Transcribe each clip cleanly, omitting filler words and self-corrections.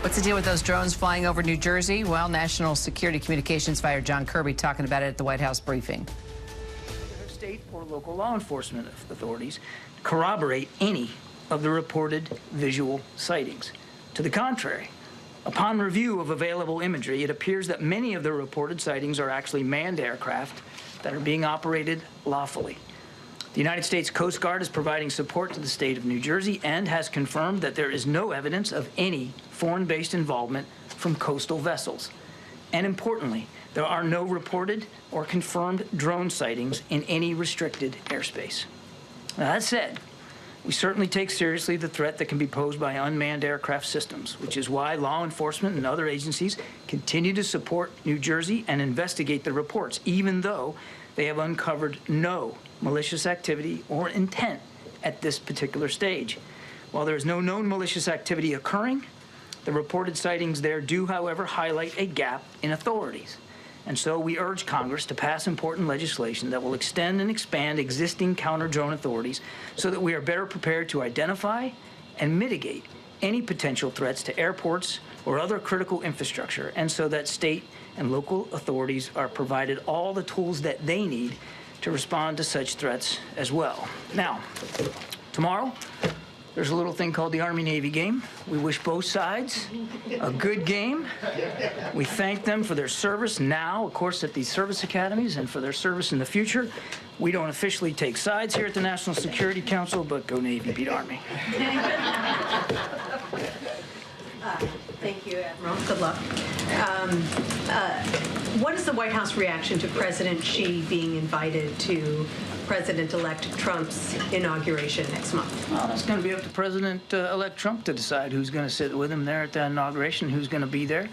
What's the deal with those drones flying over New Jersey? Well, National Security Communications Fighter John Kirby talking about it at the White House briefing. State or local law enforcement authorities corroborate any of the reported visual sightings. To the contrary, upon review of available imagery, it appears that many of the reported sightings are actually manned aircraft that are being operated lawfully. The United States Coast Guard is providing support to the state of New Jersey and has confirmed that there is no evidence of any foreign-based involvement from coastal vessels. And importantly, there are no reported or confirmed drone sightings in any restricted airspace. Now, that said, we certainly take seriously the threat that can be posed by unmanned aircraft systems, which is why law enforcement and other agencies continue to support New Jersey and investigate the reports, even though they have uncovered no malicious activity or intent at this particular stage. While there is no known malicious activity occurring, the reported sightings there do, however, highlight a gap in authorities. And so we urge Congress to pass important legislation that will extend and expand existing counter-drone authorities so that we are better prepared to identify and mitigate any potential threats to airports or other critical infrastructure, and so that state and local authorities are provided all the tools that they need to respond to such threats as well. Now, tomorrow, there's a little thing called the Army-Navy game. We wish both sides a good game. We thank them for their service now, of course, at these service academies, and for their service in the future. We don't officially take sides here at the National Security Council, but go Navy, beat Army. Thank you, Admiral. Good luck. What is the White House reaction to President Xi being invited to President-elect Trump's inauguration next month? Well, it's going to be up to President-elect Trump to decide who's going to sit with him there at the inauguration, who's going to be there.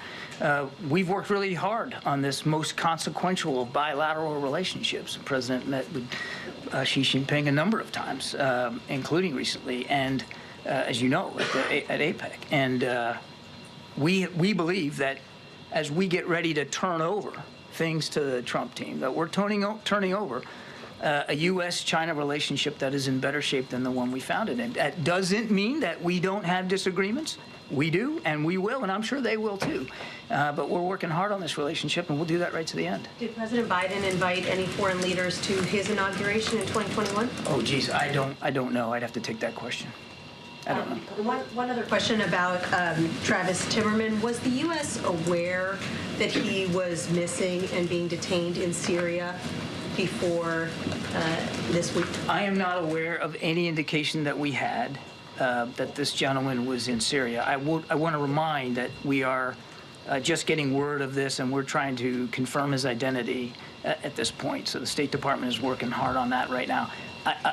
We've worked really hard on this most consequential of bilateral relationships. The President met with Xi Jinping a number of times, including recently, and as you know, at APEC. And we believe that as we get ready to turn over things to the Trump team, that we're turning over a U.S.-China relationship that is in better shape than the one we found it in. That doesn't mean that we don't have disagreements. We do, and we will, and I'm sure they will too. But we're working hard on this relationship, and we'll do that right to the end. Did President Biden invite any foreign leaders to his inauguration in 2021? Oh, geez, I don't know. I'd have to take that question. I don't know. One other question about Travis Timmerman. Was the U.S. aware that he was missing and being detained in Syria before this week? I am not aware of any indication that we had that this gentleman was in Syria. I want to remind that we are just getting word of this, and we're trying to confirm his identity at this point. So the State Department is working hard on that right now.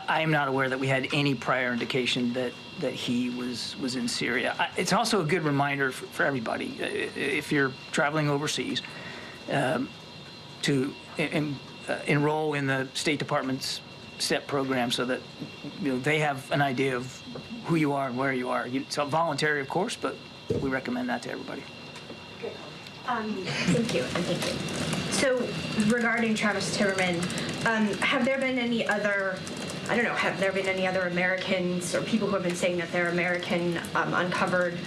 I am not aware that we had any prior indication that he was in Syria. It's also a good reminder for everybody, if you're traveling overseas, to enroll in the State Department's STEP program so that they have an idea of who you are and where you are. It's voluntary, of course, but we recommend that to everybody. Thank you, and thank you. So, regarding Travis Timmerman, have there been any other, have there been any other Americans or people who have been saying that they're American uncovered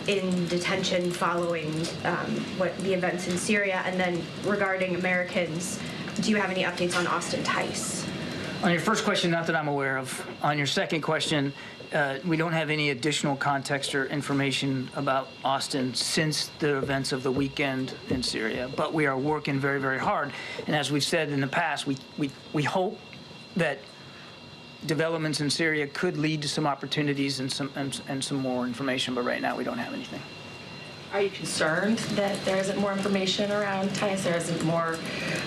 in detention following what the events in Syria? And then regarding Americans, do you have any updates on Austin Tice? On your first question, not that I'm aware of. On your second question, we don't have any additional context or information about Austin since the events of the weekend in Syria, but we are working very, very hard. And as we've said in the past, we hope that developments in Syria could lead to some opportunities and some more information, but right now we don't have anything. Are you concerned that there isn't more information around Tice? There isn't more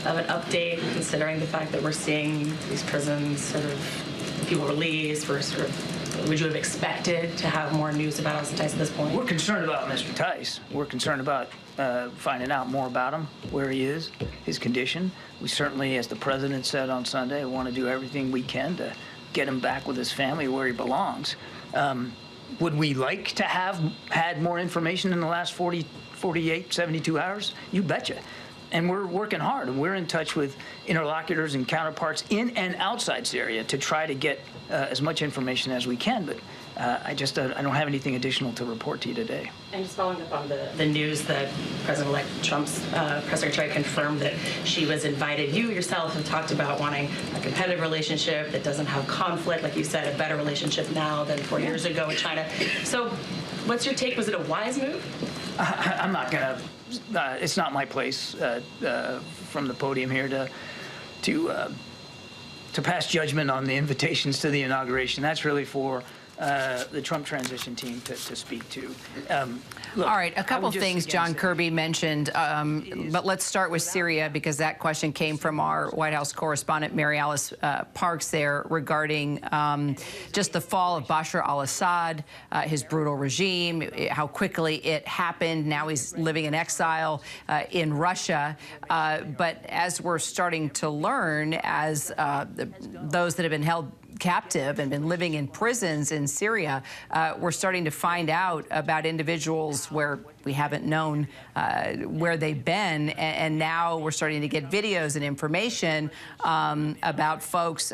of an update, considering the fact that we're seeing these prisons sort of people released? Would you have expected to have more news about Austin Tice at this point? We're concerned about Mr. Tice. We're concerned about finding out more about him, where he is, his condition. We certainly, as the president said on Sunday, want to do everything we can to get him back with his family where he belongs. Would we like to have had more information in the last 48, 72 hours? You betcha. And we're working hard, and we're in touch with interlocutors and counterparts in and outside Syria to try to get as much information as we can. But I don't have anything additional to report to you today. And just following up on the news that President-elect Trump's press secretary confirmed that she was invited. You yourself have talked about wanting a competitive relationship that doesn't have conflict, like you said, a better relationship now than 4 years ago with China. So what's your take? Was it a wise move? I'm not going to, it's not my place from the podium here to pass judgment on the invitations to the inauguration. That's really for the Trump transition team to speak to. Look, all right, a couple things John Kirby mentioned, but let's start with Syria, because that question came from our White House correspondent, Mary Alice Parks, there regarding just the fall of Bashar al-Assad, his brutal regime, how quickly it happened. Now he's living in exile in Russia. But as we're starting to learn, as those that have been held captive and been living in prisons in Syria, we're starting to find out about individuals where we haven't known where they've been, and now we're starting to get videos and information about folks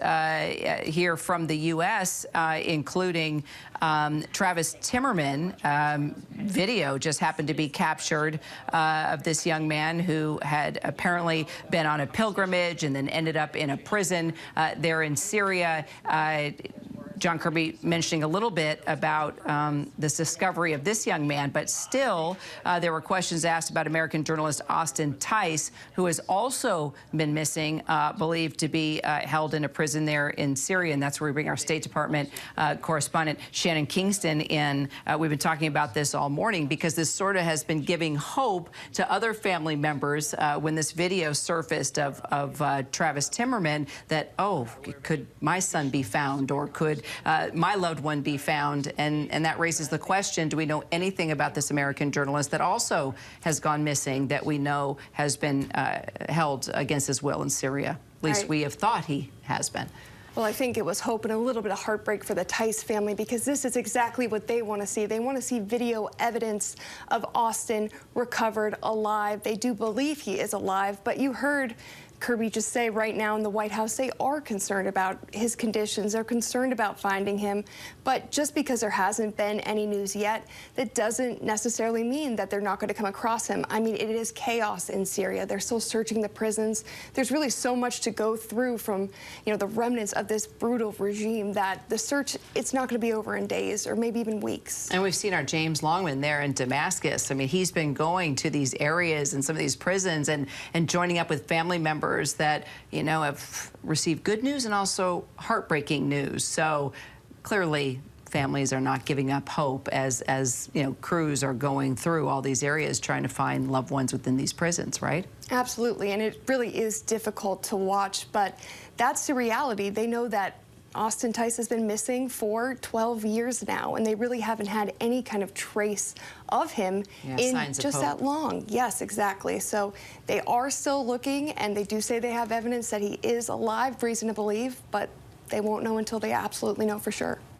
here from the U.S., including Travis Timmerman. Video just happened to be captured of this young man who had apparently been on a pilgrimage and then ended up in a prison there in Syria. John Kirby mentioning a little bit about this discovery of this young man, but still there were questions asked about American journalist Austin Tice, who has also been missing, believed to be held in a prison there in Syria, and that's where we bring our State Department correspondent Shannon Kingston in. We've been talking about this all morning because this sort of has been giving hope to other family members when this video surfaced of Travis Timmerman that, oh, could my son be found, or could my loved one be found? And that raises the question, do we know anything about this American journalist that also has gone missing, that we know has been held against his will in Syria? At least we have thought he has been. Well, I think it was hope and a little bit of heartbreak for the Tice family, because this is exactly what they want to see. They want to see video evidence of Austin recovered alive. They do believe he is alive, but you heard Kirby just say right now in the White House, they are concerned about his conditions. They're concerned about finding him. But just because there hasn't been any news yet, that doesn't necessarily mean that they're not going to come across him. I mean, it is chaos in Syria. They're still searching the prisons. There's really so much to go through from, the remnants of this brutal regime, that the search, it's not going to be over in days or maybe even weeks. And we've seen our James Longman there in Damascus. I mean, he's been going to these areas and some of these prisons and joining up with family members that, have received good news and also heartbreaking news. So clearly families are not giving up hope as crews are going through all these areas trying to find loved ones within these prisons, right? Absolutely, and it really is difficult to watch, but that's the reality. They know that Austin Tice has been missing for 12 years now, and they really haven't had any kind of trace of him in just that long. Yes, exactly. So they are still looking, and they do say they have evidence that he is alive, reason to believe, but they won't know until they absolutely know for sure.